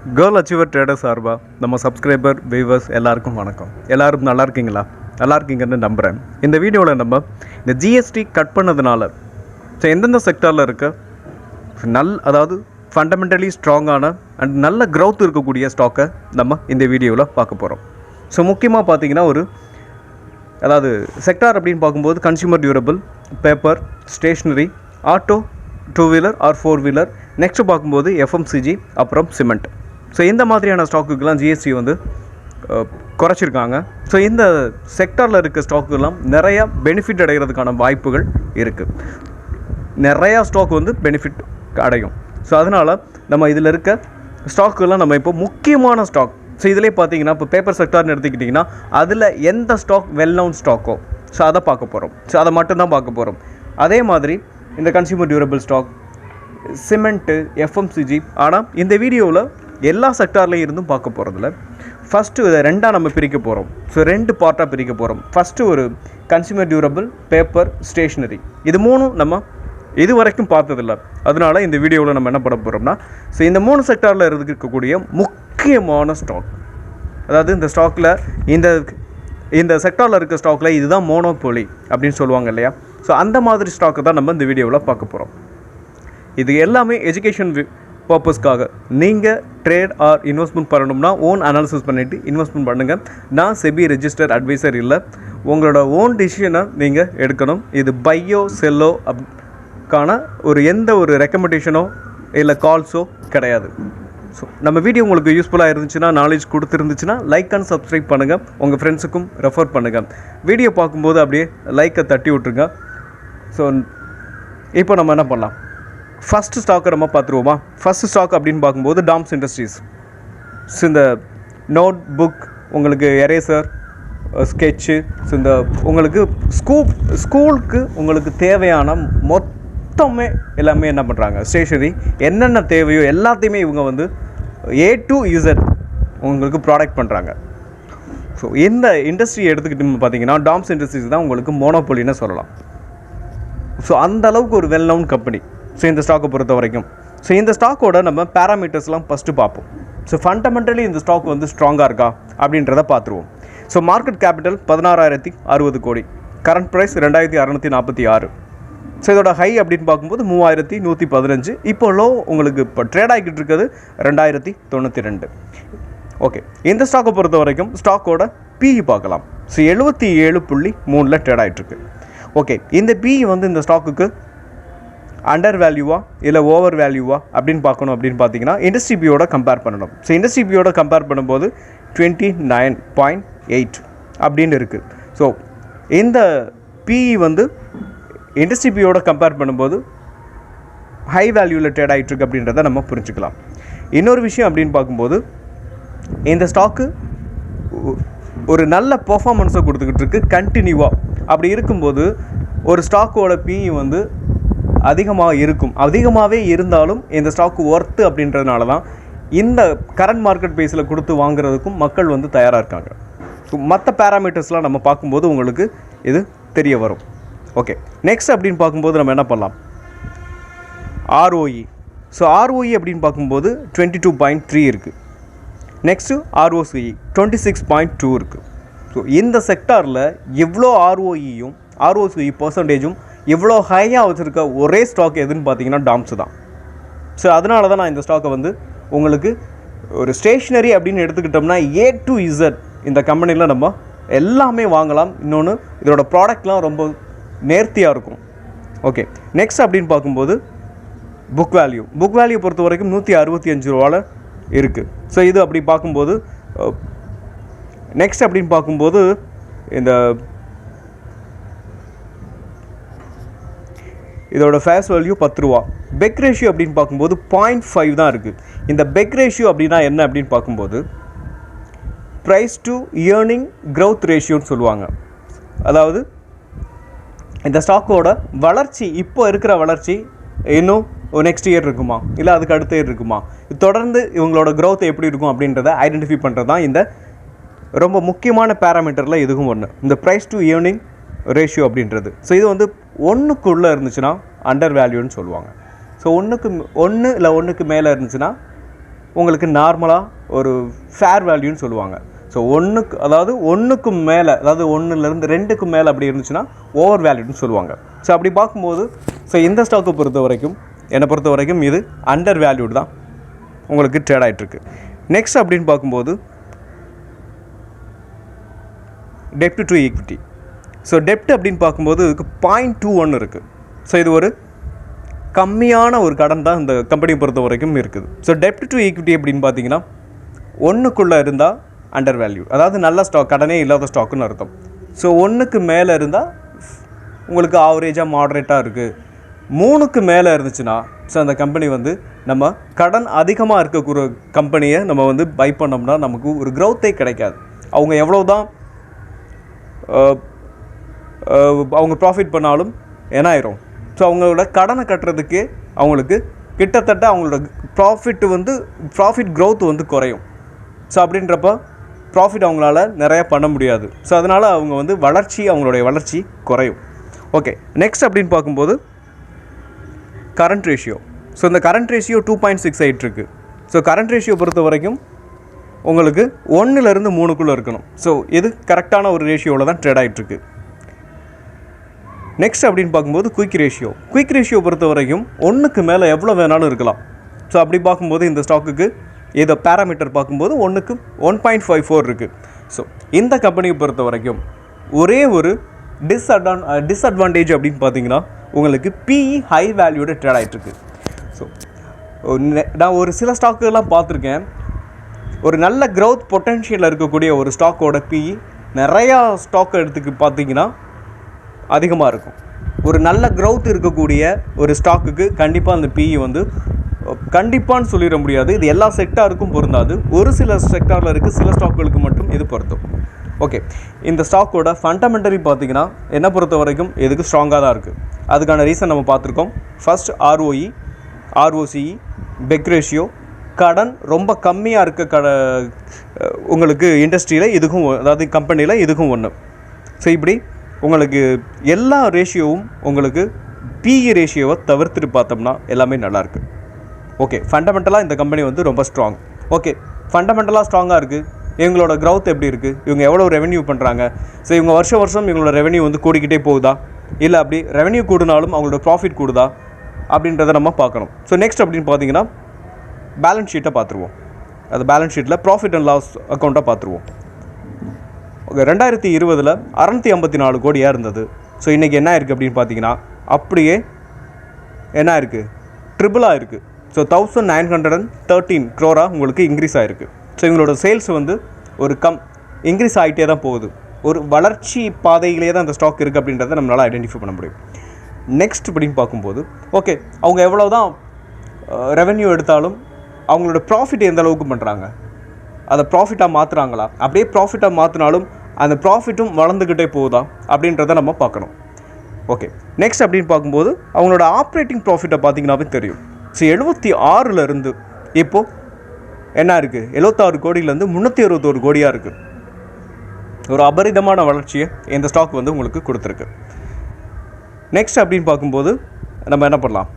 Girl achiever trader சார்பாக நம்ம subscriber viewers எல்லாருக்கும் வணக்கம். எல்லோரும் நல்லா இருக்கீங்களா? நல்லா இருக்கீங்கன்னு நம்புகிறேன். இந்த வீடியோவில் நம்ம இந்த ஜிஎஸ்டி கட் பண்ணதுனால எந்தெந்த செக்டாரில் இருக்க அதாவது ஃபண்டமெண்டலி ஸ்ட்ராங்கான அண்ட் நல்ல க்ரௌத் இருக்கக்கூடிய ஸ்டாக்கை நம்ம இந்த வீடியோவில் பார்க்க போகிறோம். ஸோ முக்கியமாக பார்த்தீங்கன்னா அதாவது செக்டார் அப்படின்னு பார்க்கும்போது consumer durable, paper, stationery, auto, 2 wheeler or 4 wheeler, next பார்க்கும்போது எஃப்எம்சிஜி, அப்புறம் சிமெண்ட். ஸோ இந்த மாதிரியான ஸ்டாக்குக்கெலாம் ஜிஎஸ்டி குறைச்சிருக்காங்க. ஸோ இந்த செக்டாரில் இருக்க ஸ்டாக்குலாம் நிறையா பெனிஃபிட் அடைகிறதுக்கான வாய்ப்புகள் இருக்குது. நிறையா ஸ்டாக் பெனிஃபிட் அடையும். ஸோ அதனால் நம்ம இதில் இருக்க ஸ்டாக்குலாம் நம்ம இப்போ முக்கியமான ஸ்டாக். ஸோ இதிலே பார்த்தீங்கன்னா இப்போ பேப்பர் செக்டார்னு எடுத்துக்கிட்டிங்கன்னா அதில் எந்த ஸ்டாக் வெல் நவுன் ஸ்டாக்கோ ஸோ அதை பார்க்க போகிறோம். ஸோ அதை மட்டும்தான் பார்க்க போகிறோம். அதே மாதிரி இந்த consumer durable stock, cement, FMCG. ஆனால் இந்த வீடியோவில் எல்லா செக்டார்லேயும் இருந்தும் பார்க்க போகிறதில்ல. ஃபஸ்ட்டு இதை ரெண்டாக நம்ம பிரிக்க போகிறோம். ஸோ 2 பார்ட்டாக பிரிக்க போகிறோம். ஃபஸ்ட்டு ஒரு கன்சியூமர் டியூரபிள், பேப்பர், ஸ்டேஷ்னரி. இது மூணும் நம்ம இது வரைக்கும் பார்த்ததில்லை. அதனால இந்த வீடியோவில் நம்ம என்ன பண்ண போகிறோம்னா, ஸோ இந்த 3 செக்டாரில் இருக்கக்கூடிய முக்கியமான ஸ்டாக், அதாவது இந்த ஸ்டாக்கில் இந்த செக்டாரில் இருக்க ஸ்டாக்கில் இதுதான் மோனோபோலி அப்படின்னு சொல்லுவாங்க இல்லையா? ஸோ அந்த மாதிரி ஸ்டாக்கை தான் நம்ம இந்த வீடியோவில் பார்க்க போகிறோம். இது எல்லாமே எஜுகேஷன் பர்பஸ்க்காக. நீங்கள் ட்ரேட் ஆர் இன்வெஸ்ட்மெண்ட் பண்ணணும்னா ஓன் அனாலிசிஸ் பண்ணிவிட்டு இன்வெஸ்ட்மெண்ட் பண்ணுங்கள். நான் செபி ரெஜிஸ்டர் அட்வைசர் இல்லை. உங்களோட ஓன் டிசிஷனை நீங்கள் எடுக்கணும். இது பையோ செல்லோ கான எந்த ஒரு ரெக்கமெண்டேஷனோ இல்லை கால்ஸோ கிடையாது. ஸோ நம்ம வீடியோ உங்களுக்கு யூஸ்ஃபுல்லாக இருந்துச்சுன்னா, நாலேஜ் கொடுத்துருந்துச்சுன்னா லைக் அண்ட் சப்ஸ்கிரைப் பண்ணுங்கள். உங்கள் ஃப்ரெண்ட்ஸுக்கும் ரெஃபர் பண்ணுங்கள். வீடியோ பார்க்கும்போது அப்படியே லைக்கை தட்டி விட்ருங்க. ஸோ இப்போ நம்ம என்ன பண்ணலாம், ஃபஸ்ட்டு ஸ்டாக்கை நம்ம பார்த்துருவோமா? ஃபஸ்ட்டு ஸ்டாக் அப்படின்னு பார்க்கும்போது டாம்ஸ் இண்டஸ்ட்ரீஸ். ஸோ இந்த நோட் புக், உங்களுக்கு எரேசர், ஸ்கெட்சு, ஸோ இந்த உங்களுக்கு ஸ்கூலுக்கு உங்களுக்கு தேவையான மொத்தமே எல்லாமே என்ன பண்ணுறாங்க, ஸ்டேஷனரி என்னென்ன தேவையோ எல்லாத்தையுமே இவங்க A to Z உங்களுக்கு ப்ராடக்ட் பண்ணுறாங்க. ஸோ இந்த இண்டஸ்ட்ரியை எடுத்துக்கிட்டு பார்த்தீங்கன்னா டாம்ஸ் இண்டஸ்ட்ரீஸ் தான் உங்களுக்கு மோனோபோலின்னு சொல்லலாம். ஸோ அந்த அளவுக்கு ஒரு வெல் நவுன் கம்பெனி. ஸோ இந்த ஸ்டாக்கை பொறுத்த வரைக்கும் ஸோ இந்த ஸ்டாக்கோட நம்ம பேராமீட்டர்ஸ்லாம் ஃபஸ்ட்டு பார்ப்போம். ஸோ ஃபண்டமெண்டலி இந்த ஸ்டாக் ஸ்ட்ராங்காக இருக்கா அப்படின்றத பார்த்துருவோம். ஸோ மார்க்கெட் கேபிட்டல் 16,060 கோடி, கரண்ட் ப்ரைஸ் 2,646. ஸோ இதோட ஹை அப்படின்னு பார்க்கும்போது 3,115. இப்போ லோ உங்களுக்கு இப்போ ட்ரேட் ஆகிக்கிட்டு இருக்கிறது 2,092. ஓகே, இந்த ஸ்டாக்கை பொறுத்த வரைக்கும் ஸ்டாக்கோட பிஇ பார்க்கலாம். ஸோ 77.3 ட்ரேட் ஆகிட்டுருக்கு. ஓகே, இந்த பிஇ இந்த ஸ்டாக்குக்கு அண்டர் வேல்யூவா இல்லை ஓவர் வேல்யூவா அப்படின்னு பார்க்கணும். அப்படின்னு பார்த்தீங்கன்னா இண்டஸ்ட்ரி பியோட கம்பேர் பண்ணணும். ஸோ இண்டஸ்ட்ரி பியோட கம்பேர் பண்ணும்போது 29.8 அப்படின்னு இருக்குது. ஸோ இந்த பிஇ இண்டஸ்ட்ரி பியோட கம்பேர் பண்ணும்போது ஹை வேல்யூவில் ட்ரேட் ஆகிட்டுருக்கு அப்படின்றத நம்ம புரிஞ்சுக்கலாம். இன்னொரு விஷயம் அப்படின்னு பார்க்கும்போது இந்த ஸ்டாக்கு ஒரு நல்ல பர்ஃபார்மன்ஸை கொடுத்துக்கிட்டு இருக்கு கண்டினியூவாக. அப்படி இருக்கும்போது ஒரு ஸ்டாக்கோட பிஇ அதிகமாகவே இருந்தாலும் இந்த ஸ்டாக்கு ஒர்த்து அப்படின்றதுனால தான் இந்த கரண்ட் மார்க்கெட் பேஸில் கொடுத்து வாங்குறதுக்கும் மக்கள் தயாராக இருக்காங்க. ஸோ மற்ற பேராமீட்டர்ஸ்லாம் நம்ம பார்க்கும்போது உங்களுக்கு இது தெரிய வரும். ஓகே, நெக்ஸ்ட் அப்படின்னு பார்க்கும்போது நம்ம என்ன பண்ணலாம், ROE. ஸோ ROE அப்படின்னு பார்க்கும்போது 22.3 இருக்குது. நெக்ஸ்ட்டு ROCE 26.2 இருக்குது. ஸோ இந்த செக்டாரில் எவ்வளோ ROEயும் ROCE பர்சன்டேஜும் இவ்வளோ ஹையாக வச்சுருக்க ஒரே ஸ்டாக் எதுன்னு பார்த்தீங்கன்னா டாம்ஸ் தான். ஸோ அதனால தான் நான் இந்த ஸ்டாக்கை உங்களுக்கு ஒரு ஸ்டேஷ்னரி அப்படின்னு எடுத்துக்கிட்டோம்னா A to Z இந்த கம்பெனியில் நம்ம எல்லாமே வாங்கலாம். இன்னொன்று இதோட ப்ராடக்ட்லாம் ரொம்ப நேர்த்தியாக இருக்கும். ஓகே, நெக்ஸ்ட் அப்படின்னு பார்க்கும்போது புக் வேல்யூ பொறுத்த வரைக்கும் 165 ரூபாவில் இருக்குது. ஸோ இது அப்படி பார்க்கும்போது நெக்ஸ்ட் அப்படின்னு பார்க்கும்போது இதோட ஃபேஸ் வேல்யூ 10 ரூபா. பெக் ரேஷியோ அப்படின்னு பார்க்கும்போது 0.5 தான் இருக்குது. இந்த பெக் ரேஷியோ அப்படின்னா என்ன அப்படின்னு பார்க்கும்போது ப்ரைஸ் டு ஏர்னிங் க்ரௌத் ரேஷியோன்னு சொல்லுவாங்க. அதாவது இந்த ஸ்டாக்கோட வளர்ச்சி, இப்போ இருக்கிற வளர்ச்சி இன்னும் நெக்ஸ்ட் இயர் இருக்குமா இல்லை அதுக்கு அடுத்த இயர் இருக்குமா, தொடர்ந்து இவங்களோட க்ரௌத் எப்படி இருக்கும் அப்படின்றத ஐடென்டிஃபை பண்ணுறது தான் இந்த ரொம்ப முக்கியமான பேராமீட்டரில் இதுவும் ஒன்று, இந்த ப்ரைஸ் டு ஏர்னிங் ரேஷியோ அப்படின்றது. ஸோ இது 1க்குள்ளே இருந்துச்சுன்னா அண்டர் வேல்யூன்னு சொல்லுவாங்க. ஸோ 1 இல்லை 1க்கு மேலே இருந்துச்சுன்னா உங்களுக்கு நார்மலாக ஒரு ஃபேர் வேல்யூன்னு சொல்லுவாங்க. ஸோ ஒன்றுக்கு மேலே, அதாவது 1லேருந்து 2க்கு மேலே அப்படி இருந்துச்சுன்னா ஓவர் வேல்யூன்னு சொல்லுவாங்க. ஸோ அப்படி பார்க்கும்போது இந்த ஸ்டாக்கை என்னை பொறுத்த வரைக்கும் இது அண்டர் வேல்யூடு தான் உங்களுக்கு ட்ரேட் ஆகிட்டுருக்கு. நெக்ஸ்ட் அப்படின்னு பார்க்கும்போது டெப்ட் டு ஈக்விட்டி. ஸோ டெப்ட் அப்படின்னு பார்க்கும்போது இதுக்கு 0.21 இருக்குது. ஸோ இது ஒரு கம்மியான ஒரு கடன் தான் இந்த கம்பெனியை பொறுத்த வரைக்கும் இருக்குது. ஸோ டெப்ட் டு ஈக்விட்டி அப்படின்னு பார்த்தீங்கன்னா 1க்குள்ளே இருந்தால் அண்டர் வேல்யூ, அதாவது நல்ல ஸ்டாக், கடனே இல்லாத ஸ்டாக்குன்னு அர்த்தம். ஸோ 1க்கு மேலே இருந்தால் உங்களுக்கு ஆவரேஜாக மாடரேட்டாக இருக்குது. 3க்கு மேலே இருந்துச்சுன்னா அந்த கம்பெனி நம்ம கடன் அதிகமாக இருக்கக்கூடிய கம்பெனியை நம்ம பை பண்ணோம்னா நமக்கு ஒரு க்ரோத்தே கிடைக்காது. அவங்க எவ்வளோ தான் அவங்க ப்ராஃபிட் பண்ணாலும் என்ன ஆயிரும், ஸோ அவங்களோட கடனை கட்டுறதுக்கு அவங்களுக்கு கிட்டத்தட்ட அவங்களோட ப்ராஃபிட் க்ரோத் குறையும். ஸோ அப்படின்றப்ப ப்ராஃபிட் அவங்களால நிறையா பண்ண முடியாது. ஸோ அதனால் அவங்க அவங்களுடைய வளர்ச்சி குறையும். ஓகே, நெக்ஸ்ட் அப்படின்னு பார்க்கும்போது கரண்ட் ரேஷியோ. ஸோ இந்த கரண்ட் ரேஷியோ 2.68 இருக்குது. ஸோ கரண்ட் ரேஷியோ பொறுத்த வரைக்கும் உங்களுக்கு 1லேருந்து 3க்குள்ளே இருக்கணும். ஸோ இது கரெக்டான ஒரு ரேஷியோவில் தான் ட்ரேட் ஆகிட்டுருக்கு. நெக்ஸ்ட் அப்படின்னு பார்க்கும்போது குயிக் ரேஷியோ பொறுத்த வரைக்கும் 1க்கு மேலே எவ்வளோ வேணாலும் இருக்கலாம். ஸோ அப்படி பார்க்கும்போது இந்த ஸ்டாக்குக்கு இதை பேராமீட்டர் பார்க்கும்போது 1க்கு 1.54 இருக்குது. ஸோ இந்த கம்பெனியை பொறுத்த வரைக்கும் ஒரே ஒரு டிஸ்அட்வான்டேஜ் அப்படின்னு பார்த்தீங்கன்னா உங்களுக்கு பிஇ ஹை வேல்யூட ட்ரேட் ஆகிட்டுருக்கு. ஸோ நான் ஒரு சில ஸ்டாக்குலாம் பார்த்துருக்கேன். ஒரு நல்ல க்ரோத் பொட்டென்ஷியலில் இருக்கக்கூடிய ஒரு ஸ்டாக்கோட பிஇ நிறையா ஸ்டாக் எடுத்துக்கு பார்த்தீங்கன்னா அதிகமாக இருக்கும். ஒரு நல்ல க்ரோத் இருக்கக்கூடிய ஒரு ஸ்டாக்குக்கு கண்டிப்பாக அந்த பிஇ கண்டிப்பான்னு சொல்லிட முடியாது. இது எல்லா செக்டாருக்கும் பொருந்தாது. ஒரு சில செக்டாரில் இருக்குது, சில ஸ்டாக்குகளுக்கு மட்டும் இது பொருத்தும். ஓகே, இந்த ஸ்டாக்கோட ஃபண்டமெண்டலி பார்த்தீங்கன்னா என்னை பொறுத்த வரைக்கும் இதுக்கு ஸ்ட்ராங்காக தான் இருக்குது. அதுக்கான ரீசன் நம்ம பார்த்துருக்கோம். ஃபர்ஸ்ட் ROCE, பெக் ரேஷியோ, கடன் ரொம்ப கம்மியாக இருக்க உங்களுக்கு இண்டஸ்ட்ரியில் இதுக்கும், அதாவது கம்பெனியில் இதுக்கும் ஒன்று. ஸோ இப்படி உங்களுக்கு எல்லா ரேஷியோவும் உங்களுக்கு பிஇ ரேஷியோவை தவிர்த்துட்டு பார்த்தோம்னா எல்லாமே நல்லாயிருக்கு. ஓகே, ஃபண்டமெண்டலாக இந்த கம்பெனி ரொம்ப ஸ்ட்ராங். ஓகே, ஃபண்டமெண்டலாக ஸ்ட்ராங்காக இருக்குது. இவங்களோட க்ரௌத் எப்படி இருக்குது, இவங்க எவ்வளோ ரெவென்யூ பண்ணுறாங்க, ஸோ இவங்க வருஷம் இவங்களோட ரெவென்யூ கூடிக்கிட்டே போகுதா, இல்லை அப்படி ரெவென்யூ கூடினாலும் அவங்களோட ப்ராஃபிட் கூடுதா அப்படின்றத நம்ம பார்க்கணும். ஸோ நெக்ஸ்ட் அப்படின்னு பார்த்தீங்கன்னா பேலன்ஸ் ஷீட்டை பார்த்துருவோம். அது பேலன்ஸ் ஷீட்டில் ப்ராஃபிட் அண்ட் லாஸ் அக்கௌண்ட்டாக பார்த்துருவோம். ஓகே, 2020 654 கோடியாக இருந்தது. ஸோ இன்றைக்கி என்ன இருக்குது அப்படின்னு பார்த்தீங்கன்னா அப்படியே என்ன இருக்குது, ட்ரிபிளாக இருக்குது. ஸோ 1913 crore உங்களுக்கு இன்க்ரீஸ் ஆகிருக்கு. ஸோ இவங்களோட சேல்ஸ் ஒரு இன்க்ரீஸ் ஆகிட்டே தான் போகுது. ஒரு வளர்ச்சி பாதையிலே தான் அந்த ஸ்டாக் இருக்குது அப்படின்றத நம்மளால் ஐடென்டிஃபை பண்ண முடியும். நெக்ஸ்ட் அப்படின்னு பார்க்கும்போது ஓகே, அவங்க எவ்வளோ தான் ரெவென்யூ எடுத்தாலும் அவங்களோட ப்ராஃபிட் எந்த அளவுக்கு பண்ணுறாங்க, அதை ப்ராஃபிட்டாக மாற்றுறாங்களா, அப்படியே ப்ராஃபிட்டாக மாற்றினாலும் அந்த ப்ராஃபிட்டும் வளர்ந்துக்கிட்டே போகுதா அப்படின்றத நம்ம பார்க்கணும். ஓகே, நெக்ஸ்ட் அப்படின்னு பார்க்கும்போது அவங்களோட ஆப்ரேட்டிங் ப்ராஃபிட்டை பார்த்தீங்கன்னாவே தெரியும். ஸோ 76 இப்போது என்ன இருக்குது, 76 கோடியிலேருந்து 361 கோடியாக இருக்குது. ஒரு அபரிதமான வளர்ச்சியை இந்த ஸ்டாக் உங்களுக்கு கொடுத்துருக்கு. நெக்ஸ்ட் அப்படின்னு பார்க்கும்போது நம்ம என்ன பண்ணலாம்,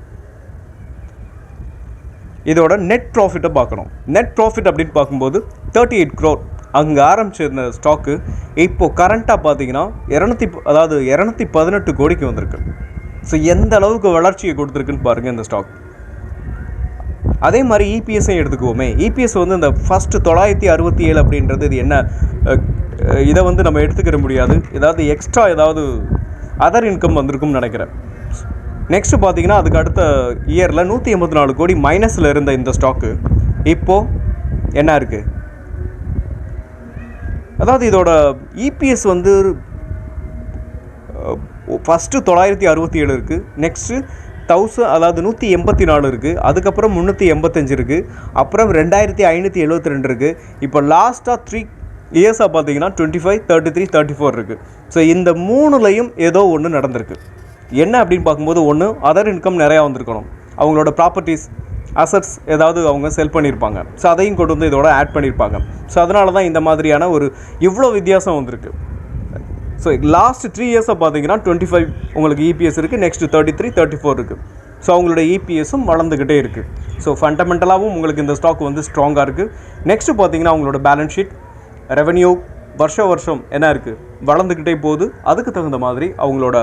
இதோட நெட் ப்ராஃபிட்டை பார்க்கணும். நெட் ப்ராஃபிட் அப்படின்னு பார்க்கும்போது 38 crore அங்கே ஆரம்பிச்சிருந்த ஸ்டாக்கு இப்போது கரண்ட்டாக பார்த்தீங்கன்னா 218 கோடிக்கு வந்திருக்கு. ஸோ எந்த அளவுக்கு வளர்ச்சியை கொடுத்துருக்குன்னு பாருங்கள் இந்த ஸ்டாக். அதே மாதிரி இபிஎஸ்ஸையும் எடுத்துக்குவோமே. இபிஎஸ் இந்த ஃபஸ்ட்டு 967 அப்படின்றது இது என்ன, இதை நம்ம எடுத்துக்கிற முடியாது. ஏதாவது எக்ஸ்ட்ரா ஏதாவது அதர் இன்கம் வந்திருக்கும்னு நினைக்கிறேன். நெக்ஸ்ட்டு பார்த்தீங்கன்னா அதுக்கு அடுத்த இயரில் 184 கோடி மைனஸில் இருந்த இந்த ஸ்டாக்கு இப்போது என்ன இருக்குது, அதாவது இதோட இபிஎஸ் ஃபஸ்ட்டு 967 இருக்குது, நெக்ஸ்ட்டு 184 இருக்குது, அதுக்கப்புறம் 385 இருக்குது, அப்புறம் 2572 இருக்குது, இப்போ லாஸ்ட்டாக 3 இயர்ஸாக பார்த்தீங்கன்னா 25, 33, 34 இருக்குது. ஸோ இந்த 3லையும் ஏதோ ஒன்று நடந்திருக்கு. என்ன அப்படின்னு பார்க்கும்போது ஒன்று அதர் இன்கம் நிறையா வந்திருக்கணும். அவங்களோட ப்ராப்பர்ட்டிஸ் அசட்ஸ் ஏதாவது அவங்க செல் பண்ணியிருப்பாங்க. ஸோ அதையும் கொண்டு இதோட ஆட் பண்ணியிருப்பாங்க. ஸோ அதனால தான் இந்த மாதிரியான ஒரு இவ்வளோ வித்தியாசம் வந்திருக்கு. ஸோ லாஸ்ட் 3 இயர்ஸை பார்த்தீங்கன்னா 25 உங்களுக்கு இபிஎஸ் இருக்குது, நெக்ஸ்ட்டு 33, 34 இருக்குது. ஸோ அவங்களோட இபிஎஸும் வளர்ந்துக்கிட்டே இருக்குது. ஸோ ஃபண்டமெண்டலாகவும் உங்களுக்கு இந்த ஸ்டாக் வந்து ஸ்ட்ராங்காக இருக்குது. நெக்ஸ்ட்டு பார்த்தீங்கன்னா அவங்களோட பேலன்ஸ் ஷீட், ரெவென்யூ வருஷம் என்ன இருக்குது, வளர்ந்துக்கிட்டே போகுது. அதுக்கு தகுந்த மாதிரி அவங்களோட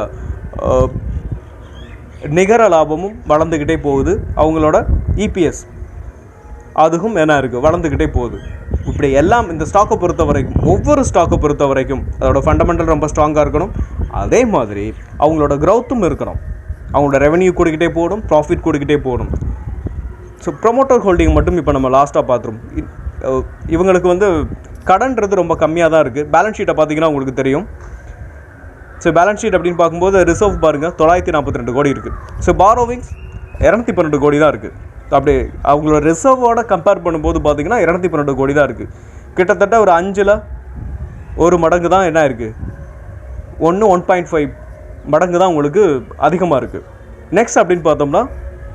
நிகர லாபமும் வளர்ந்துக்கிட்டே போகுது. அவங்களோட இபிஎஸ் அதுவும் என்ன இருக்குது, வளர்ந்துக்கிட்டே போகுது. இப்படி எல்லாம் இந்த ஸ்டாக்கை பொறுத்த வரைக்கும், ஒவ்வொரு ஸ்டாக்கை பொறுத்த வரைக்கும் அதோட ஃபண்டமெண்டல் ரொம்ப ஸ்ட்ராங்காக இருக்கணும். அதே மாதிரி அவங்களோட க்ரௌத்தும் இருக்கணும். அவங்களோட ரெவென்யூ கூடிக்கிட்டே போகணும், ப்ராஃபிட் கூடிக்கிட்டே போகணும். ஸோ ப்ரொமோட்டர் ஹோல்டிங் மட்டும் இப்போ நம்ம லாஸ்ட்டாக பார்த்துரும். இவங்களுக்கு வந்து கடன்றது ரொம்ப கம்மியாக தான் இருக்குது. பேலன்ஸ் ஷீட்டை பார்த்தீங்கன்னா உங்களுக்கு தெரியும். ஸோ பேலன்ஸ் ஷீட் அப்படின்னு பார்க்கும்போது ரிசர்வ் பாருங்கள் 942 கோடி இருக்குது. ஸோ பாரோவிங்ஸ் 212 கோடி தான் இருக்குது. அப்படி அவங்களோட ரிசர்வோட கம்பேர் பண்ணும்போது பார்த்தீங்கன்னா 212 கோடி தான் இருக்குது. கிட்டத்தட்ட ஒரு 5ல் 1 மடங்கு தான் என்ன இருக்குது, 1.5 மடங்கு தான் உங்களுக்கு அதிகமாக இருக்குது. நெக்ஸ்ட் அப்படின்னு பார்த்தோம்னா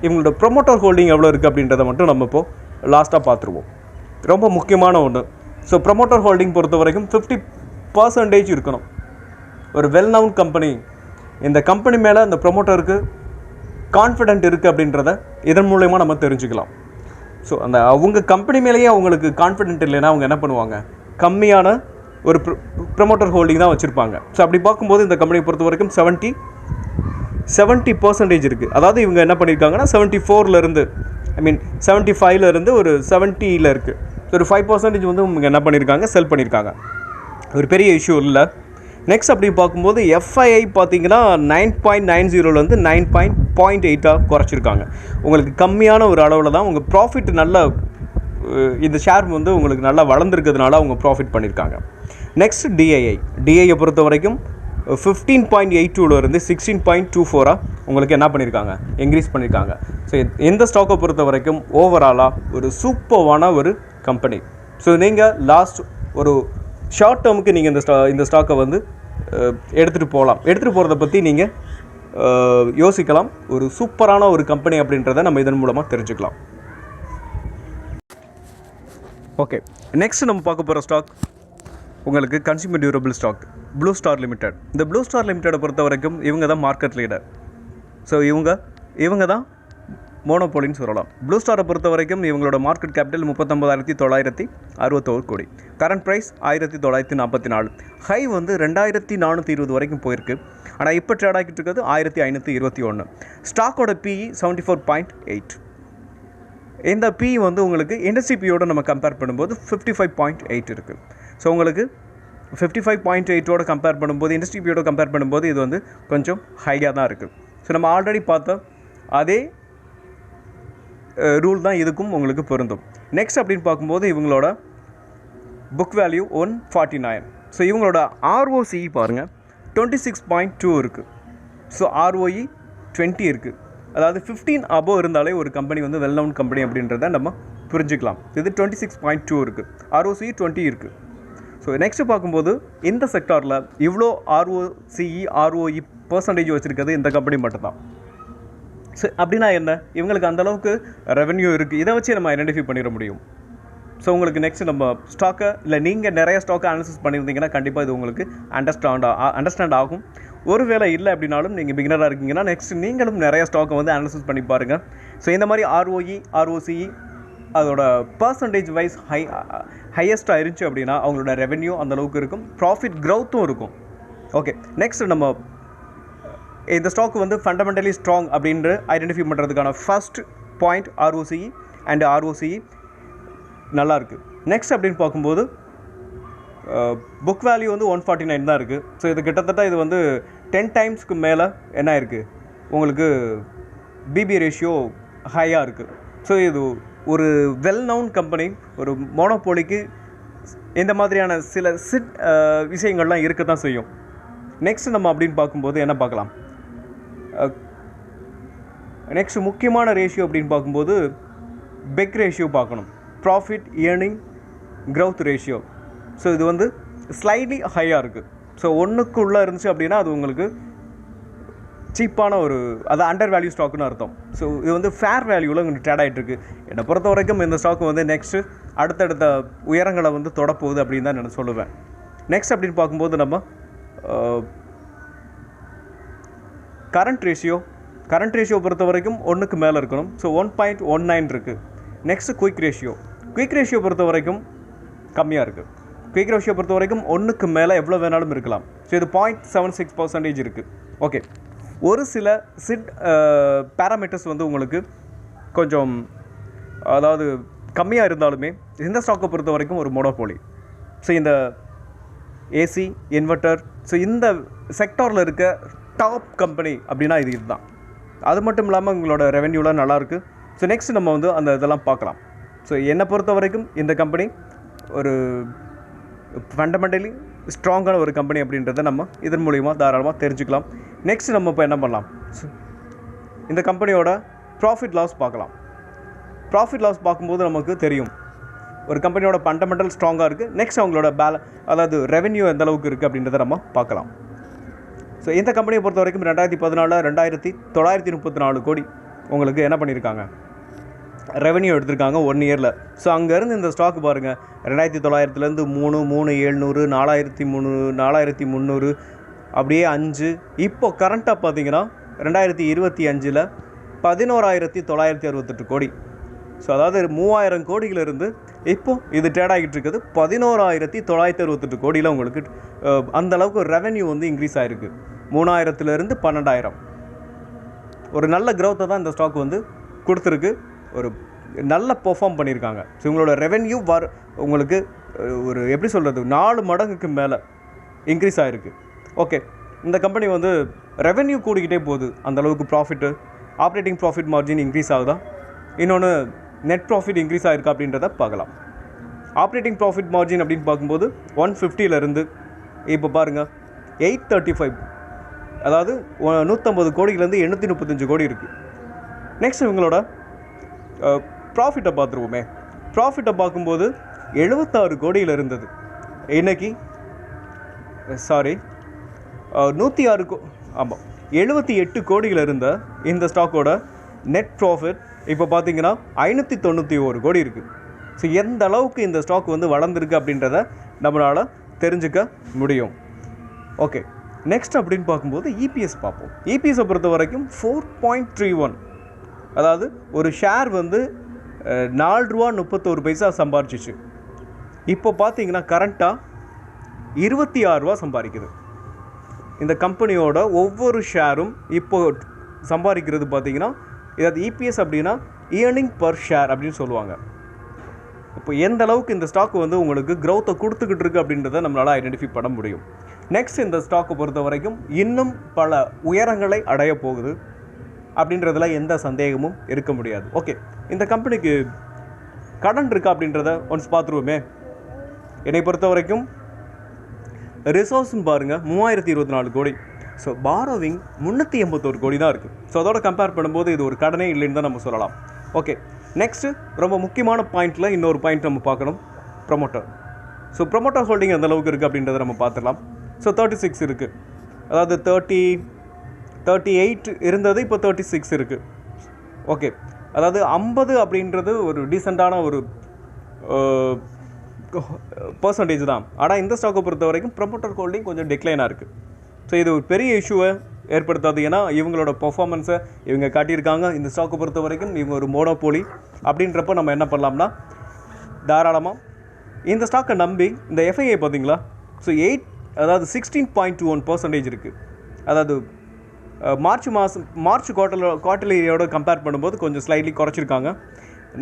இவங்களோட ப்ரொமோட்டர் ஹோல்டிங் எவ்வளோ இருக்குது அப்படின்றத மட்டும் நம்ம இப்போது லாஸ்ட்டாக பார்த்துருவோம். ரொம்ப முக்கியமான ஒன்று. ஸோ ப்ரொமோட்டர் ஹோல்டிங் பொறுத்த வரைக்கும் 50% இருக்கணும். ஒரு வெல் நவுன் கம்பெனி, இந்த கம்பெனி மேலே இந்த ப்ரொமோட்டருக்கு கான்ஃபிடென்ட் இருக்குது அப்படின்றத இதன் மூலயமா நம்ம தெரிஞ்சுக்கலாம். ஸோ அந்த அவங்க கம்பெனி மேலேயே அவங்களுக்கு கான்ஃபிடென்ட் இல்லைன்னா அவங்க என்ன பண்ணுவாங்க, கம்மியான ஒரு ப்ரொமோட்டர் ஹோல்டிங் தான் வச்சுருப்பாங்க. ஸோ அப்படி பார்க்கும்போது இந்த கம்பெனியை பொறுத்த வரைக்கும் 70% இருக்குது. அதாவது இவங்க என்ன பண்ணியிருக்காங்கன்னா 74 75 ஒரு 70 இருக்குது. ஸோ ஒரு 5% வந்து இவங்க என்ன பண்ணியிருக்காங்க, செல் பண்ணியிருக்காங்க. ஒரு பெரிய இஷ்யூ இல்லை. நெக்ஸ்ட் அப்படி பார்க்கும்போது எஃப்ஐஐ பார்த்தீங்கன்னா 9.90 9.08 குறைச்சிருக்காங்க. உங்களுக்கு கம்மியான ஒரு அளவில் தான் உங்கள் ப்ராஃபிட் நல்ல இந்த ஷேர் வந்து உங்களுக்கு நல்லா வளர்ந்துருக்கிறதுனால அவங்க ப்ராஃபிட் பண்ணியிருக்காங்க. நெக்ஸ்ட் டிஐயை பொறுத்த வரைக்கும் 15.82 16.24 உங்களுக்கு என்ன பண்ணியிருக்காங்க, இன்க்ரீஸ் பண்ணியிருக்காங்க. ஸோ எந்த ஸ்டாக்கை பொறுத்த வரைக்கும் ஓவராலாக ஒரு சூப்பரான ஒரு கம்பெனி. ஸோ நீங்கள் லாஸ்ட் ஒரு ஷார்ட் டேர்முக்கு நீங்கள் இந்த ஸ்டாக்கை வந்து எடுத்துகிட்டு போகிறத பற்றி நீங்கள் யோசிக்கலாம். ஒரு சூப்பரான ஒரு கம்பெனி அப்படின்றத நம்ம இதன் மூலமாக தெரிஞ்சுக்கலாம். ஓகே, நெக்ஸ்ட் நம்ம பார்க்க போகிற ஸ்டாக் உங்களுக்கு consumer durable stock Blue Star Limited. இந்த ப்ளூ ஸ்டார் லிமிடெடை பொறுத்த வரைக்கும் இவங்க தான் மார்க்கெட் லீடர். ஸோ இவங்க தான் மோனோபோலின்னு சொல்லலாம். ப்ளூ ஸ்டாரை பொறுத்த வரைக்கும் இவங்களோட மார்க்கெட் கேபிட்டல் 39,961 கோடி. Current price 1944. ஹை வந்து 2420 வரைக்கும் போயிருக்கு. ஆனால் இப்போ ட்ரேட் ஆகிட்டு இருக்கிறது 1521. ஸ்டாக்கோட பிஇ 74.8. இந்த பிஇ வந்து உங்களுக்கு இண்டஸ்ட்ரி பியோட நம்ம கம்பேர் பண்ணும்போது 55.8 இருக்குது. ஸோ உங்களுக்கு 55.8ஓட கம்பேர் பண்ணும்போது, இண்டஸ்ட்ரி பியோட கம்பேர் பண்ணும்போது இது வந்து கொஞ்சம் ஹையாக தான் இருக்குது. ஸோ நம்ம ஆல்ரெடி பார்த்த அதே ரூல் தான் இதுக்கும் உங்களுக்கு பொருந்தும். நெக்ஸ்ட் அப்படின்னு பார்க்கும்போது இவங்களோட புக் வேல்யூ 149. ஸோ இவங்களோட ஆர்ஓசிஇ பாருங்கள் 26.2 இருக்குது. ஸோ ஆர்ஓஇ 20 இருக்குது. அதாவது 15 அபோவ் இருந்தாலே ஒரு கம்பெனி வந்து வெல் நவுன் கம்பெனி அப்படின்றத நம்ம புரிஞ்சுக்கலாம். இது 26.2 இருக்குது, ஆர்ஓசிஇ 20 இருக்குது. ஸோ நெக்ஸ்ட்டு பார்க்கும்போது இந்த செக்டாரில் இவ்வளோ ஆர்ஓசிஇ ஆர்ஓஇ பர்சன்டேஜ் வச்சுருக்கிறது இந்த கம்பெனி மட்டும்தான். ஸோ அப்படின்னா என்ன, இவங்களுக்கு அந்தளவுக்கு ரெவென்யூ இருக்குது. இதை வச்சு நம்ம ஐடென்டிஃபை பண்ணிட முடியும். ஸோ உங்களுக்கு நெக்ஸ்ட் நம்ம ஸ்டாக்கை இல்லை நீங்கள் நிறைய ஸ்டாக்கை அனாலிசிஸ் பண்ணியிருந்தீங்கன்னா கண்டிப்பாக இது உங்களுக்கு அண்டர்ஸ்டாண்ட் ஆகும். ஒருவேளை இல்லை அப்படின்னாலும் நீங்கள் பிகினராக இருக்கீங்கன்னா நெக்ஸ்ட் நீங்களும் நிறைய ஸ்டாக்கை வந்து அனாலிசிஸ் பண்ணி பாருங்கள். ஸோ இந்த மாதிரி ஆர்ஓஇ ஆர்ஓசிஇ அதோட பர்சன்டேஜ் வைஸ் ஹையஸ்ட்டாக இருந்துச்சு அப்படின்னா அவங்களோட ரெவென்யூ அந்தளவுக்கு இருக்கும், ப்ராஃபிட் க்ரௌத்தும் இருக்கும். ஓகே, நெக்ஸ்ட் நம்ம இந்த ஸ்டாக் வந்து ஃபண்டமெண்டலி ஸ்ட்ராங் அப்படின்ற ஐடென்டிஃபை பண்ணுறதுக்கான first point ROCE and ROCE நல்லாயிருக்கு. நெக்ஸ்ட் அப்படின்னு பார்க்கும்போது புக் வேல்யூ வந்து 149 தான் இருக்குது. ஸோ இது கிட்டத்தட்ட இது வந்து 10 டைம்ஸ்க்கு மேலே என்ன இருக்குது உங்களுக்கு பிபி ரேஷியோ ஹையாக இருக்குது. ஸோ இது ஒரு வெல் நவுன் கம்பெனி, ஒரு மோனோபோலிக்கு இந்த மாதிரியான சில விஷயங்கள்லாம் இருக்க தான் செய்யும். நெக்ஸ்ட் நம்ம அப்படின்னு பார்க்கும்போது என்ன பார்க்கலாம், நெக்ஸ்ட் முக்கியமான ரேஷியோ அப்படின்னு பார்க்கும்போது பெக் ரேஷியோ பார்க்கணும், profit earning growth ratio. So இது வந்து ஸ்லைட்லி ஹையாக இருக்குது. ஸோ ஒன்றுக்குள்ளே இருந்துச்சு அப்படின்னா அது உங்களுக்கு சீப்பான ஒரு அது அண்டர் வேல்யூ ஸ்டாக்குன்னு அர்த்தம். ஸோ இது வந்து ஃபேர் வேல்யூவில் உங்களுக்கு ட்ரேட் ஆகிட்டுருக்கு. என்னை பொறுத்த வரைக்கும் இந்த ஸ்டாக் வந்து நெக்ஸ்ட்டு அடுத்தடுத்த உயரங்களை வந்து தொடப்போகுது அப்படின்னு தான் நான் சொல்லுவேன். நெக்ஸ்ட் அப்படின்னு பார்க்கும்போது நம்ம கரண்ட் ரேஷியோ கரண்ட் ரேஷியோ பொறுத்த வரைக்கும் 1க்கு மேலே இருக்கணும். ஸோ 1.19 இருக்குது. நெக்ஸ்ட்டு குயிக் ரேஷியோ பொறுத்த வரைக்கும் கம்மியாக இருக்குது. குயிக் ரேஷியோ பொறுத்த வரைக்கும் 1க்கு மேலே எவ்வளோ வேணாலும் இருக்கலாம். ஸோ இது 0.76% இருக்குது. ஓகே, ஒரு சில பேராமீட்டர்ஸ் வந்து உங்களுக்கு கொஞ்சம் அதாவது கம்மியாக இருந்தாலுமே இந்த ஸ்டாக்கை பொறுத்த வரைக்கும் ஒரு மோனோபோலி. ஸோ இந்த ஏசி இன்வெர்ட்டர், ஸோ இந்த செக்டாரில் இருக்க டாப் கம்பெனி அப்படின்னா இதுதான். அது மட்டும் இல்லாமல் உங்களோட ரெவென்யூலாம் நல்லாயிருக்கு. ஸோ நெக்ஸ்ட் நம்ம வந்து அந்த இதெல்லாம் பார்க்கலாம். ஸோ என்னை பொறுத்த வரைக்கும் இந்த கம்பெனி ஒரு ஃபண்டமெண்டலி ஸ்ட்ராங்கான ஒரு கம்பெனி அப்படின்றத நம்ம இதன் மூலிமா தாராளமாக தெரிஞ்சுக்கலாம். நெக்ஸ்ட் நம்ம இப்போ என்ன பண்ணலாம், இந்த கம்பெனியோட ப்ராஃபிட் லாஸ் பார்க்கலாம். ப்ராஃபிட் லாஸ் பார்க்கும்போது நமக்கு தெரியும் ஒரு கம்பெனியோட ஃபண்டமெண்டல் ஸ்ட்ராங்காக இருக்குது. நெக்ஸ்ட் அவங்களோட அதாவது ரெவென்யூ எந்த அளவுக்கு இருக்குது அப்படின்றத நம்ம பார்க்கலாம். ஸோ இந்த கம்பெனியை பொறுத்த வரைக்கும் 2014 2934 கோடி உங்களுக்கு என்ன பண்ணியிருக்காங்க, ரெவென்யூ எடுத்திருக்காங்க 1 இயரில். ஸோ அங்கேருந்து இந்த ஸ்டாக் பாருங்கள், 2900 3700 4300 அப்படியே 5. இப்போ கரண்ட்டாக பார்த்தீங்கன்னா 2025 11,968 கோடி. ஸோ அதாவது 3000 கோடியிலிருந்து இப்போது இது ட்ரேட் ஆகிட்டு இருக்குது 11,968 கோடியில் உங்களுக்கு அந்த அளவுக்கு ரெவென்யூ வந்து இன்க்ரீஸ் ஆகிருக்கு. 3000லேருந்து 12,000 ஒரு நல்ல க்ரோத்தை தான் இந்த ஸ்டாக் வந்து கொடுத்துருக்கு. ஒரு நல்ல பெர்ஃபார்ம் பண்ணியிருக்காங்க. ஸோ உங்களோட ரெவென்யூ உங்களுக்கு ஒரு எப்படி சொல்கிறது 4 மடங்குக்கு மேலே இன்க்ரீஸ் ஆகிருக்கு. ஓகே, இந்த கம்பெனி வந்து ரெவென்யூ கூடிக்கிட்டே போகுது, அந்தளவுக்கு profit operating profit margin increase ஆகுதா, இன்னொன்று நெட் ப்ராஃபிட் இன்க்ரீஸ் ஆகிருக்கா அப்படின்றத பார்க்கலாம். ஆப்ரேட்டிங் ப்ராஃபிட் மார்ஜின் அப்படின்னு பார்க்கும்போது 150லேருந்து இப்போ பாருங்கள் 835, அதாவது 150 கோடியிலேருந்து 835 கோடி இருக்குது. நெக்ஸ்ட் இவங்களோட ப்ராஃபிட்டை பார்த்துருவோமே. ப்ராஃபிட்டை பார்க்கும்போது 76 கோடியில் இருந்தது, இன்றைக்கி 78 கோடியில் இருந்த இந்த ஸ்டாக்கோட நெட் ப்ராஃபிட் இப்போ பார்த்தீங்கன்னா 591 கோடி இருக்குது. ஸோ எந்த அளவுக்கு இந்த ஸ்டாக் வந்து வளர்ந்துருக்கு அப்படின்றத நம்மளால் தெரிஞ்சுக்க முடியும். ஓகே, நெக்ஸ்ட் அப்படின்னு பார்க்கும்போது இபிஎஸ் பார்ப்போம். இபிஎஸை பொறுத்த வரைக்கும் 4.31, அதாவது ஒரு ஷேர் வந்து 4 ரூபா 31 பைசா சம்பாரிச்சிச்சு. இப்போ பார்த்தீங்கன்னா கரண்ட்டாக 26 ரூபா சம்பாதிக்குது. இந்த கம்பெனியோட ஒவ்வொரு ஷேரும் இப்போ சம்பாதிக்கிறது பார்த்தீங்கன்னா இதாவது இபிஎஸ் அப்படின்னா இயர்னிங் பர் ஷேர் அப்படின்னு சொல்லுவாங்க. இப்போ எந்த அளவுக்கு இந்த ஸ்டாக் வந்து உங்களுக்கு க்ரோத்தை கொடுத்துக்கிட்டு இருக்குது அப்படின்றத நம்மளால் ஐடென்டிஃபை பண்ண முடியும். நெக்ஸ்ட் இந்த ஸ்டாக்கை பொறுத்த வரைக்கும் இன்னும் பல உயரங்களை அடைய போகுது அப்படின்றதுல எந்த சந்தேகமும் இருக்க முடியாது. ஓகே, இந்த கம்பெனிக்கு கடன் இருக்கா அப்படின்றத ஒன்ஸ் பார்த்துருவோமே. என்னை பொறுத்த வரைக்கும் ரிசோர்ஸ்ன்னு பாருங்கள் 3024 கோடி. ஸோ பாரோவிங் 381 கோடி தான் இருக்குது. ஸோ அதோட கம்பேர் பண்ணும்போது இது ஒரு கடனே இல்லைன்னு தான் நம்ம சொல்லலாம். ஓகே, நெக்ஸ்ட்டு ரொம்ப முக்கியமான பாயிண்ட்டில் இன்னொரு பாயிண்ட் நம்ம பார்க்கணும், ப்ரொமோட்டர். ஸோ ப்ரொமோட்டர் ஹோல்டிங் எந்த அளவுக்கு இருக்குது அப்படின்றத நம்ம பார்த்துடலாம். ஸோ 36 இருக்குது, அதாவது 38 இருந்தது, இப்போ 36 இருக்குது. ஓகே, அதாவது 50 அப்படின்றது ஒரு டீசெண்டான ஒரு பர்சன்டேஜ் தான். ஆனால் இந்த ஸ்டாக்கை பொறுத்த வரைக்கும் ப்ரொமோட்டர் ஹோல்டிங் கொஞ்சம் டிக்ளைனாக இருக்குது. ஸோ இது ஒரு பெரிய இஷ்யூவை ஏற்படுத்தாது. ஏன்னா இவங்களோட பர்ஃபார்மன்ஸை இவங்க காட்டியிருக்காங்க. இந்த ஸ்டாக்கை பொறுத்த வரைக்கும் இவங்க ஒரு மோனோபோலி அப்படின்றப்போ நம்ம என்ன பண்ணலாம்னா தாராளமாக இந்த ஸ்டாக்கை நம்பி இந்த எஃப்ஐஐ பார்த்தீங்களா, ஸோ 16.21% இருக்குது. அதாவது மார்ச் குவார்ட்டர்லியோட கம்பேர் பண்ணும்போது கொஞ்சம் ஸ்லைட்லி குறைச்சிருக்காங்க.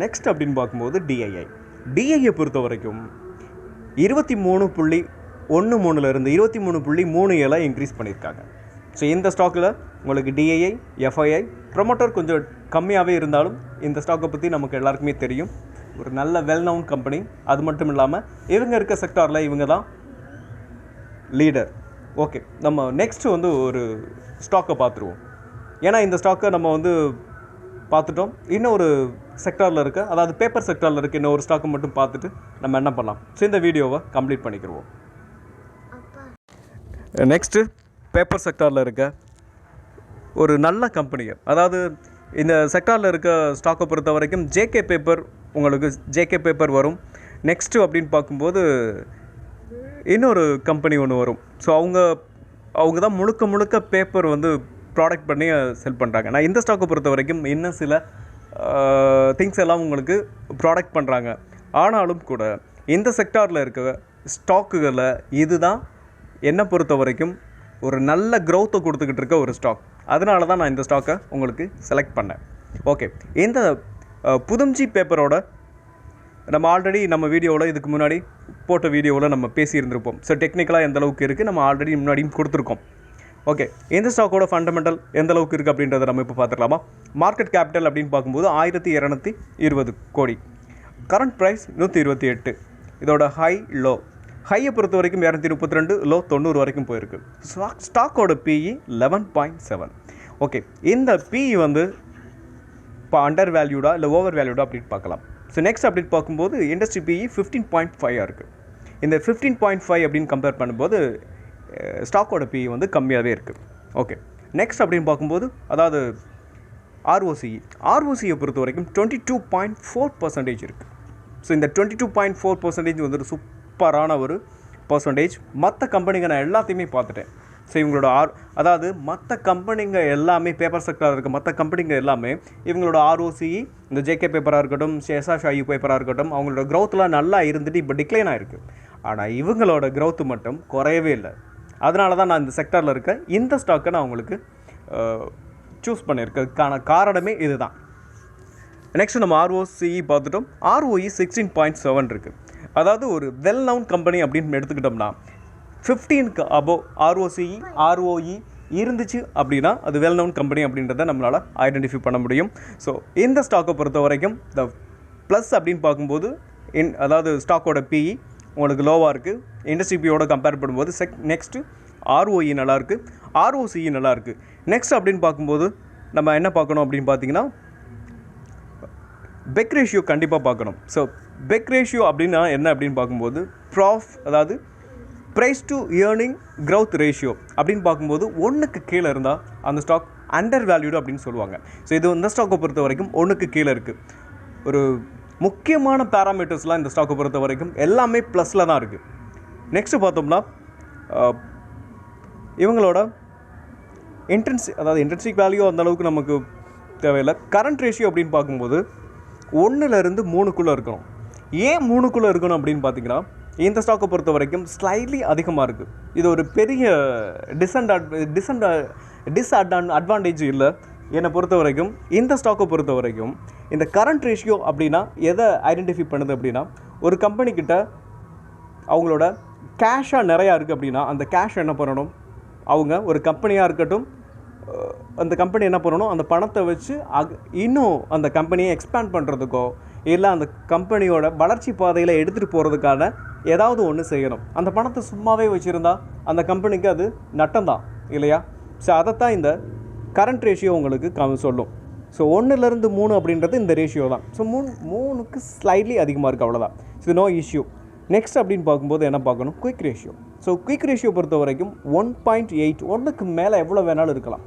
நெக்ஸ்ட் அப்படின்னு பார்க்கும்போது டிஐயை பொறுத்த வரைக்கும் 23.13 23.37 இன்க்ரீஸ் பண்ணியிருக்காங்க. ஸோ இந்த ஸ்டாக்கில் உங்களுக்கு டிஐஐ எஃப்ஐஐ ப்ரொமோட்டர் கொஞ்சம் கம்மியாகவே இருந்தாலும் இந்த ஸ்டாக்கை பற்றி நமக்கு எல்லாருக்குமே தெரியும். ஒரு நல்ல வெல் நவுன் கம்பெனி. அது மட்டும் இல்லாமல் இவங்க இருக்க செக்டாரில் இவங்க தான் லீடர். ஓகே, நம்ம நெக்ஸ்ட்டு வந்து ஒரு ஸ்டாக்கை பார்த்துருவோம். ஏன்னா இந்த ஸ்டாக்கை நம்ம வந்து பார்த்துட்டோம். இன்னும் ஒரு செக்டாரில் இருக்க, அதாவது பேப்பர் செக்டாரில் இருக்க இன்னும் ஒரு ஸ்டாக்கை மட்டும் பார்த்துட்டு நம்ம என்ன பண்ணலாம். ஸோ இந்த வீடியோவை கம்ப்ளீட் பண்ணிக்கிடுவோம். நெக்ஸ்ட்டு பேப்பர் செக்டாரில் இருக்க ஒரு நல்ல கம்பெனியை, அதாவது இந்த செக்டாரில் இருக்க ஸ்டாக்கை பொறுத்த வரைக்கும் ஜேகே பேப்பர் வரும். நெக்ஸ்ட்டு அப்படின்னு பார்க்கும்போது இன்னொரு கம்பெனி ஒன்று வரும். ஸோ அவங்க தான் முழுக்க பேப்பர் வந்து ப்ராடக்ட் பண்ணி செல் பண்ணுறாங்க. நான் இந்த ஸ்டாக்கை பொறுத்த வரைக்கும் இன்னும் சில திங்ஸ் எல்லாம் உங்களுக்கு ப்ராடக்ட் பண்ணுறாங்க. ஆனாலும் கூட இந்த செக்டாரில் இருக்க ஸ்டாக்குகளில் இதுதான் என்னை பொறுத்த வரைக்கும் ஒரு நல்ல க்ரோத்தை கொடுத்துக்கிட்டு இருக்க ஒரு ஸ்டாக். அதனால தான் நான் இந்த ஸ்டாக்கை உங்களுக்கு செலக்ட் பண்ணேன். ஓகே, இந்த புதம்ஜி பேப்பரோட நம்ம ஆல்ரெடி நம்ம வீடியோவில் இதுக்கு முன்னாடி போட்ட வீடியோவில் நம்ம பேசியிருந்திருப்போம். ஸோ டெக்னிக்கலாக எந்த அளவுக்கு இருக்குது நம்ம ஆல்ரெடி முன்னாடியும் கொடுத்துருக்கோம். ஓகே, இந்த ஸ்டாக்கோட ஃபண்டமெண்டல் எந்த அளவுக்கு இருக்குது அப்படின்றத நம்ம இப்போ பார்த்துக்கலாமா? மார்க்கெட் கேபிட்டல் அப்படின்னு பார்க்கும்போது 1220 கோடி, கரண்ட் ப்ரைஸ் 128. இதோட ஹையை பொறுத்த வரைக்கும் 232, லோ 90 வரைக்கும் போயிருக்கு. ஸ்டாக்கோட பிஇ 11.7. ஓகே, இந்த பிஇ வந்து இப்போ அண்டர் வேல்யூடா இல்லை ஓவர் வேல்யூடா அப்படின்னு பார்க்கலாம். ஸோ நெக்ஸ்ட் அப்படின்னு பார்க்கும்போது இண்டஸ்ட்ரி பிஇ 15.5 இருக்குது. இந்த 15.5 அப்படின்னு கம்பேர் பண்ணும்போது ஸ்டாக்கோட பிஇ வந்து கம்மியாகவே இருக்குது. ஓகே, நெக்ஸ்ட் அப்படின்னு பார்க்கும்போது அதாவது ஆர்ஓசியை பொறுத்த வரைக்கும் 22.4% இருக்குது. ஸோ இந்த 22.4% வந்து ஒரு சூப்பரான ஒரு பர்சன்டேஜ். மற்ற கம்பெனிங்க நான் எல்லாத்தையுமே பார்த்துட்டேன். ஸோ இவங்களோட அதாவது மற்ற கம்பெனிங்க எல்லாமே பேப்பர் செக்டரில் இருக்க மற்ற கம்பெனிங்க எல்லாமே இவங்களோட ஆர்ஓசிஇ இந்த ஜேகே பேப்பராக இருக்கட்டும், எஸ்ஆர்ஷாயு பேப்பராக இருக்கட்டும், அவங்களோட க்ரோத்லாம் நல்லா இருந்துட்டு இப்போ டிக்ளைன் ஆகிருக்கு. ஆனால் இவங்களோட க்ரோத்து மட்டும் குறையவே இல்லை. அதனால தான் நான் இந்த செக்டரில் இருக்க இந்த ஸ்டாக்கை நான் உங்களுக்கு சூஸ் பண்ணியிருக்கிறதுக்கான காரணமே இது தான். நெக்ஸ்ட் நம்ம ஆர்ஓசிஇ பார்த்துட்டோம். ஆர்ஓஇ 16.7 இருக்குது. அதாவது ஒரு வெல் நவுன் கம்பெனி அப்படின்னு எடுத்துக்கிட்டோம்னா 15க்கு அபோவ் ஆர்ஓஇ இருந்துச்சு அப்படின்னா அது வெல் நவுன் கம்பெனி அப்படின்றத நம்மளால் ஐடென்டிஃபை பண்ண முடியும். ஸோ இந்த ஸ்டாக்கை பொறுத்த வரைக்கும் த ப்ளஸ் அப்படின்னு பார்க்கும்போது அதாவது ஸ்டாக்கோட பிஇ உங்களுக்கு லோவாக இருக்குது. இண்டஸ்ட்ரி பியோட கம்பேர் பண்ணும்போது நெக்ஸ்ட்டு ஆர்ஓஇ நல்லாயிருக்கு, ஆர்ஓசிஇ நல்லாயிருக்கு. நெக்ஸ்ட் அப்படின்னு பார்க்கும்போது நம்ம என்ன பார்க்கணும் அப்படின்னு பார்த்தீங்கன்னா பெக் ரேஷியோ கண்டிப்பாக பார்க்கணும். ஸோ பெக் ரேஷியோ அப்படின்னா என்ன அப்படின்னு பார்க்கும்போது அதாவது price to earning growth ratio அப்படின்னு பார்க்கும்போது 1க்கு கீழே இருந்தால் அந்த ஸ்டாக் அண்டர் வேல்யூடு அப்படின்னு சொல்லுவாங்க. ஸோ இது இந்த ஸ்டாக்கை பொறுத்த வரைக்கும் 1க்கு கீழே இருக்குது. ஒரு முக்கியமான பேராமீட்டர்ஸ்லாம் இந்த ஸ்டாக்கை பொறுத்த வரைக்கும் எல்லாமே ப்ளஸில் தான் இருக்குது. நெக்ஸ்ட்டு பார்த்தோம்னா இவங்களோட இன்ட்ரின்சிக் வேல்யூ அந்தளவுக்கு நமக்கு தேவையில்லை. கரண்ட் ரேஷியோ அப்படின்னு பார்க்கும்போது 1லேருந்து 3க்குள்ளே இருக்கணும். ஏன் 3க்குள்ளே இருக்கணும் அப்படின்னு பார்த்தீங்கன்னா இந்த ஸ்டாக்கை பொறுத்த வரைக்கும் ஸ்லைட்லி அதிகமாக இருக்குது. இது ஒரு பெரிய அட்வான்டேஜ் இல்லை என்னை பொறுத்த வரைக்கும். இந்த ஸ்டாக்கை பொறுத்த வரைக்கும் இந்த கரண்ட் ரேஷியோ அப்படின்னா எதை ஐடென்டிஃபை பண்ணுது அப்படின்னா ஒரு கம்பெனிக்கிட்ட அவங்களோட கேஷாக நிறையா இருக்குது அப்படின்னா அந்த கேஷ் என்ன பண்ணணும், அவங்க ஒரு கம்பெனியாக இருக்கட்டும் அந்த கம்பெனி என்ன பண்ணணும், அந்த பணத்தை வச்சு இன்னும் அந்த கம்பெனியை எக்ஸ்பேண்ட் பண்ணுறதுக்கோ இல்லை அந்த கம்பெனியோட வளர்ச்சி பாதையில் எடுத்துகிட்டு போகிறதுக்கான ஏதாவது ஒன்று செய்யணும். அந்த பணத்தை சும்மாவே வச்சுருந்தா அந்த கம்பெனிக்கு அது நட்டம்தான் இல்லையா? ஸோ அதைத்தான் இந்த கரண்ட் ரேஷியோ உங்களுக்கு சொல்லும். ஸோ 1லேருந்து 3 அப்படின்றது இந்த ரேஷியோ தான். ஸோ 3க்கு ஸ்லைட்லி அதிகமாக இருக்குது, அவ்வளோதான். So no issue. நெக்ஸ்ட் அப்படின்னு பார்க்கும்போது என்ன பார்க்கணும், quick ratio. So quick ratio பொறுத்த வரைக்கும் 1.8, 1க்கு மேலே எவ்வளோ வேணாலும் இருக்கலாம்.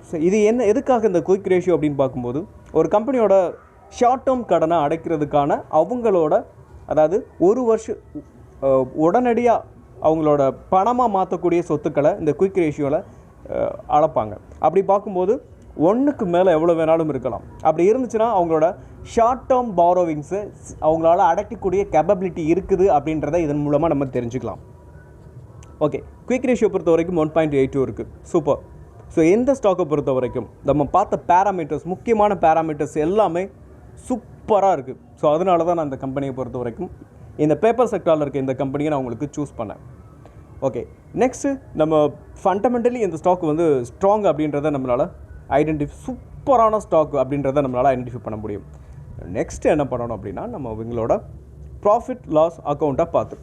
ஸோ இது எதுக்காக இந்த குயிக் ரேஷியோ அப்படின்னு பார்க்கும்போது ஒரு கம்பெனியோட ஷார்ட் டேர்ம் கடனை அடைக்கிறதுக்கான அவங்களோட அதாவது ஒரு வருஷம் உடனடியாக அவங்களோட பணமாக மாற்றக்கூடிய சொத்துக்களை இந்த குயிக் ரேஷியோவில் அளப்பாங்க. அப்படி பார்க்கும்போது 1க்கு மேலே எவ்வளோ வேணாலும் இருக்கலாம். அப்படி இருந்துச்சுன்னா அவங்களோட ஷார்ட் டேர்ம் பாரோவிங்ஸு அவங்களால அடைக்கக்கூடிய கேப்பபிலிட்டி இருக்குது அப்படின்றத இதன் மூலமாக நம்ம தெரிஞ்சுக்கலாம். ஓகே, குயிக் ரேஷியோ பொறுத்த வரைக்கும் 1.82 இருக்குது. சூப்பர். ஸோ இந்த ஸ்டாக்கை பொறுத்த வரைக்கும் நம்ம பார்த்த பேராமீட்டர்ஸ், முக்கியமான பேராமீட்டர்ஸ் எல்லாமே சூப்பராக இருக்குது. ஸோ அதனால தான் நான் இந்த கம்பெனியை பொறுத்த வரைக்கும் இந்த பேப்பர் செக்டாரில் இருக்க இந்த கம்பெனியை நான் உங்களுக்கு சூஸ் பண்ணேன். ஓகே, நெக்ஸ்ட்டு நம்ம ஃபண்டமெண்டலி இந்த ஸ்டாக் வந்து ஸ்ட்ராங் அப்படின்றத நம்மளால் சூப்பரான ஸ்டாக் அப்படின்றத நம்மளால் ஐடென்டிஃபை பண்ண முடியும். நெக்ஸ்ட்டு என்ன பண்ணணும் அப்படின்னா நம்ம இவங்களோட ப்ராஃபிட் லாஸ் அக்கௌண்ட்டாக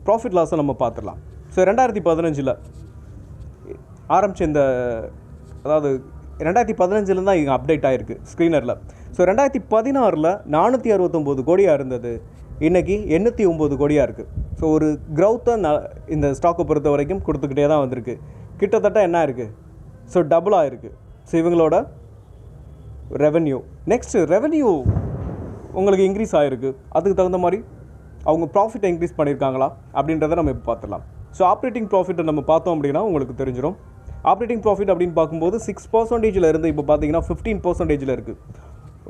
ப்ராஃபிட் லாஸை நம்ம பார்த்துடலாம். ஸோ 2015 ஆரம்பித்த இந்த அதாவது 2015 தான் இங்கே அப்டேட் ஆகிருக்கு ஸ்க்ரீனரில். ஸோ 2016 469 கோடியாக இருந்தது, இன்றைக்கி 809 கோடியாக இருக்குது. ஸோ ஒரு க்ரௌத்தை இந்த ஸ்டாக்கை பொறுத்த வரைக்கும் கொடுத்துக்கிட்டே தான் வந்திருக்கு. கிட்டத்தட்ட என்ன இருக்குது, ஸோ டபுளாக இருக்குது. ஸோ இவங்களோட ரெவென்யூ உங்களுக்கு இன்க்ரீஸ் ஆகிருக்கு. அதுக்கு தகுந்த மாதிரி அவங்க ப்ராஃபிட்டை இன்க்ரீஸ் பண்ணியிருக்காங்களா அப்படின்றத நம்ம இப்போ பார்த்துடலாம். ஸோ ஆப்ரேட்டிங் ப்ராஃபிட்டை நம்ம பார்த்தோம் அப்படின்னா உங்களுக்கு தெரிஞ்சிடும். ஆப்ரேட்டிங் ப்ராஃபிட் அப்படின்னு பார்க்கும்போது 6% இருந்து இப்போ பார்த்தீங்கன்னா 15% இருக்குது.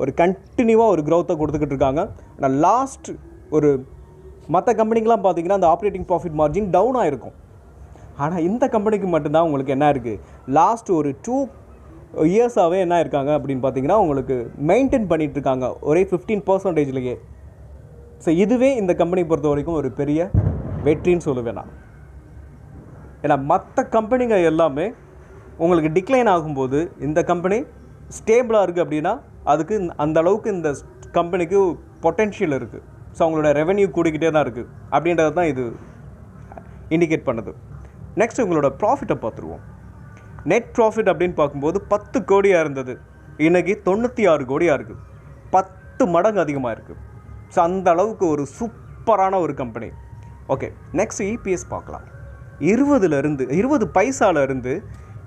ஒரு கண்டினியூவாக ஒரு க்ரோத்தை கொடுத்துக்கிட்டு இருக்காங்க. ஆனால் லாஸ்ட் ஒரு மற்ற கம்பெனிக்கெலாம் பார்த்தீங்கன்னா அந்த ஆப்ரேட்டிங் ப்ராஃபிட் மார்ஜின் டவுன் ஆகிருக்கும். ஆனால் இந்த கம்பெனிக்கு மட்டும்தான் உங்களுக்கு என்ன இருக்குது, லாஸ்ட் ஒரு 2 இயர்ஸாகவே என்ன இருக்காங்க அப்படின்னு பார்த்தீங்கன்னா உங்களுக்கு மெயின்டைன் பண்ணிகிட்ருக்காங்க ஒரே 15%லேயே. ஸோ இதுவே இந்த கம்பெனி பொறுத்த வரைக்கும் ஒரு பெரிய வெற்றின்னு சொல்லுவேன் நான். ஏன்னா மற்ற கம்பெனிங்க எல்லாமே உங்களுக்கு டிக்ளைன் ஆகும்போது இந்த கம்பெனி ஸ்டேபிளாக இருக்குது அப்படின்னா அதுக்கு அந்த அளவுக்கு இந்த கம்பெனிக்கு பொட்டென்ஷியல் இருக்குது. ஸோ அவங்களோட ரெவென்யூ கூடிக்கிட்டே தான் இருக்குது அப்படின்றது தான் இது இண்டிகேட் பண்ணுது. நெக்ஸ்ட் உங்களோட ப்ராஃபிட்டை பார்த்துருவோம். நெட் ப்ராஃபிட் அப்படின்னு பார்க்கும்போது 10 கோடியாக இருந்தது, இன்றைக்கி 96 கோடியாக இருக்குது. 10 மடங்கு அதிகமாக இருக்குது. ஸோ அந்த அளவுக்கு ஒரு சூப்பரான ஒரு கம்பெனி. ஓகே, நெக்ஸ்ட் இபிஎஸ் பார்க்கலாம். 20 பைசாலேருந்து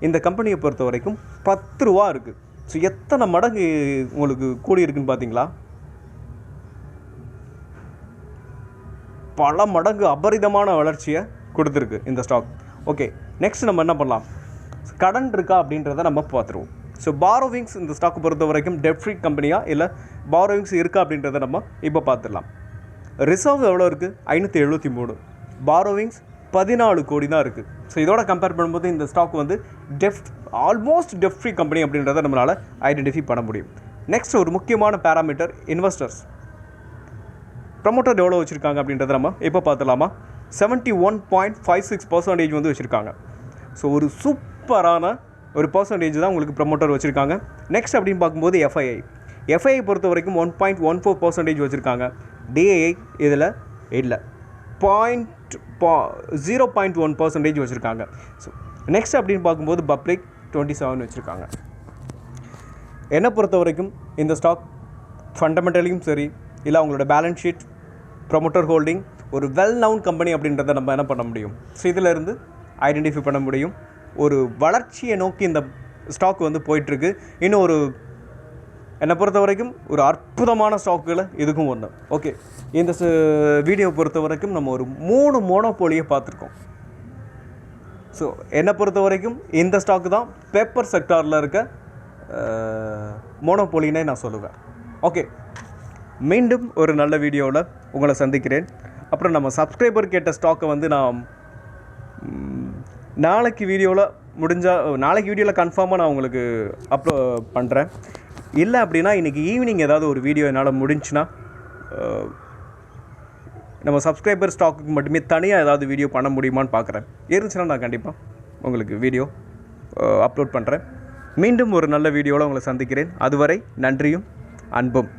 இந்த கம்பெனியை பொறுத்த வரைக்கும் 10 ரூபா இருக்குது. ஸோ எத்தனை மடங்கு உங்களுக்கு கூடி இருக்குன்னு பார்த்தீங்களா? பல மடங்கு அபரிதமான வளர்ச்சியை கொடுத்துருக்கு இந்த ஸ்டாக். ஓகே, நெக்ஸ்ட் நம்ம என்ன பண்ணலாம், கடன் இருக்கா அப்படின்றத நம்ம பார்த்துருவோம். ஸோ பாரோவிங்ஸ் இந்த ஸ்டாக் பொறுத்த வரைக்கும் டெட் ஃப்ரீ கம்பெனியா இல்லை பாரோவிங்ஸ் இருக்கா அப்படின்றத நம்ம இப்போ பார்த்துடலாம். ரிசர்வ் எவ்வளோ இருக்குது, 573. பாரோவிங்ஸ் 14 கோடி தான் இருக்குது. ஸோ இதோட கம்பேர் பண்ணும்போது இந்த ஸ்டாக் வந்து ஆல்மோஸ்ட் டெட் ஃப்ரீ கம்பெனி அப்படின்றத நம்மளால் ஐடென்டிஃபை பண்ண முடியும். நெக்ஸ்ட் ஒரு முக்கியமான பேராமீட்டர் இன்வெஸ்டர்ஸ். ப்ரமோட்டர் எவ்வளோ வச்சுருக்காங்க அப்படின்றத நம்ம இப்போ பார்த்துலாமா. 71.56% வந்து வச்சுருக்காங்க. ஸோ ஒரு சூப்பரான ஒரு பர்சன்டேஜ் தான் உங்களுக்கு ப்ரமோட்டர் வச்சுருக்காங்க. நெக்ஸ்ட் அப்படின்னு பார்க்கும்போது எஃப்ஐஐ பொறுத்த வரைக்கும் 1.14% வச்சுருக்காங்க. டிஐஐ இதில் இல்லை, 0.1% வச்சுருக்காங்க. ஸோ நெக்ஸ்ட் அப்படின்னு பார்க்கும்போது பப்ளிக் 27 வச்சுருக்காங்க. என்னை பொறுத்த வரைக்கும் இந்த ஸ்டாக் ஃபண்டமெண்டலையும் சரி இல்லை அவங்களோட பேலன்ஸ் ஷீட், ப்ரமோட்டர் ஹோல்டிங், ஒரு வெல் நவுன் கம்பெனி அப்படின்றத நம்ம என்ன பண்ண முடியும், ஸோ இதிலேருந்து ஐடென்டிஃபை பண்ண முடியும். ஒரு வளர்ச்சியை நோக்கி இந்த ஸ்டாக் வந்து போயிட்டுருக்கு. இன்னும் ஒரு என்னை பொறுத்த வரைக்கும் ஒரு அற்புதமான ஸ்டாக்குகளை இதுக்கும் ஒன்று. ஓகே, இந்த வீடியோ பொறுத்த வரைக்கும் நம்ம ஒரு 3 மோனோபோலியை பார்த்துருக்கோம். ஸோ என்னை பொறுத்த வரைக்கும் இந்த ஸ்டாக்கு தான் பேப்பர் செக்டாரில் இருக்க மோனோபோலினே நான் சொல்லுவேன். ஓகே, மீண்டும் ஒரு நல்ல வீடியோவில் உங்களை சந்திக்கிறேன். அப்புறம் நம்ம சப்ஸ்கிரைபர் கேட்ட ஸ்டாக்கை வந்து நான் நாளைக்கு வீடியோவில் கன்ஃபார்மாக நான் உங்களுக்கு அப்லோட் பண்ணுறேன். இல்லை அப்படின்னா இன்றைக்கி ஈவினிங் ஏதாவது ஒரு வீடியோ என்னால் முடிஞ்சுன்னா நம்ம சப்ஸ்கிரைபர் ஸ்டாக்குக்கு மட்டுமே தனியாக ஏதாவது வீடியோ பண்ண முடியுமான்னு பார்க்குறேன். இருந்துச்சுன்னா நான் கண்டிப்பாக உங்களுக்கு வீடியோ அப்லோட் பண்ணுறேன். மீண்டும் ஒரு நல்ல வீடியோவில் உங்களை சந்திக்கிறேன். அதுவரை நன்றியும் அன்பும்.